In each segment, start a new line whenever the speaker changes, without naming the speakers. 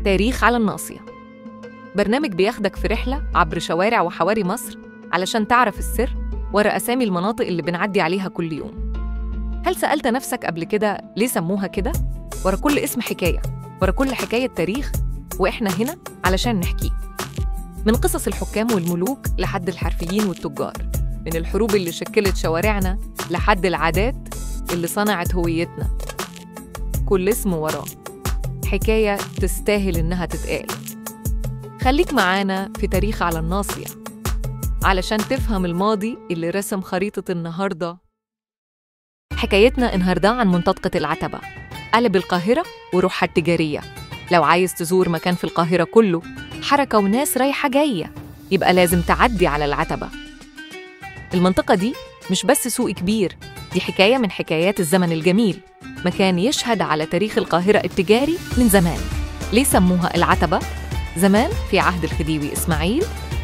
تاريخ على الناصية، برنامج بياخدك في رحلة عبر شوارع وحواري مصر علشان تعرف السر ورا أسامي المناطق اللي بنعدي عليها كل يوم. هل سألت نفسك قبل كده ليه سموها كده؟ ورا كل اسم حكاية، ورا كل حكاية تاريخ، وإحنا هنا علشان نحكيه. من قصص الحكام والملوك لحد الحرفيين والتجار، من الحروب اللي شكلت شوارعنا لحد العادات اللي صنعت هويتنا. كل اسم وراه حكاية تستاهل إنها تتقال. خليك معانا في تاريخ على الناصية علشان تفهم الماضي اللي رسم خريطة النهاردة. حكايتنا النهاردة عن منطقة العتبة، قلب القاهرة وروحها التجارية. لو عايز تزور مكان في القاهرة كله حركة وناس رايحة جاية، يبقى لازم تعدي على العتبة. المنطقة دي مش بس سوق كبير، دي حكاية من حكايات الزمن الجميل، مكان يشهد على تاريخ القاهرة التجاري من زمان. ليه سموها العتبة؟ زمان في عهد الخديوي إسماعيل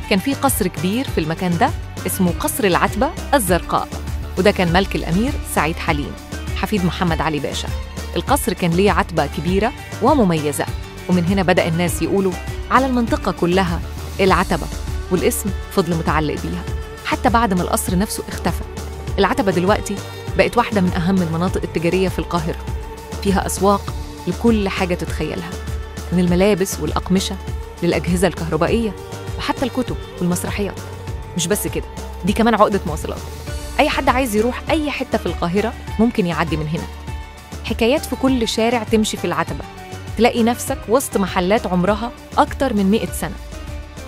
كان في قصر كبير في المكان ده اسمه قصر العتبة الزرقاء، وده كان ملك الأمير سعيد حليم حفيد محمد علي باشا. القصر كان ليه عتبة كبيرة ومميزة، ومن هنا بدأ الناس يقولوا على المنطقة كلها العتبة، والاسم فضل متعلق بيها حتى بعد ما القصر نفسه اختفى. العتبة دلوقتي بقت واحدة من أهم المناطق التجارية في القاهرة، فيها أسواق لكل حاجة تتخيلها، من الملابس والأقمشة للأجهزة الكهربائية وحتى الكتب والمسرحيات. مش بس كده، دي كمان عقدة مواصلات، أي حد عايز يروح أي حتة في القاهرة ممكن يعدي من هنا. حكايات في كل شارع تمشي في العتبة تلاقي نفسك وسط محلات عمرها أكتر من 100 سنة،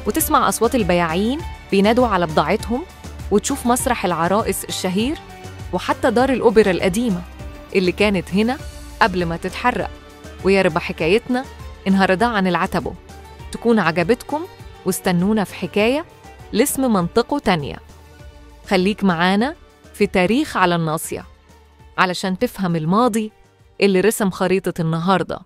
وتسمع أصوات البياعين بينادوا على بضاعتهم، وتشوف مسرح العرائس الشهير، وحتى دار الأوبرا القديمة اللي كانت هنا قبل ما تتحرق. ويا رب حكايتنا النهاردة عن العتبة تكون عجبتكم، واستنونا في حكاية لاسم منطقة تانية. خليك معانا في تاريخ على الناصية علشان تفهم الماضي اللي رسم خريطة النهاردة.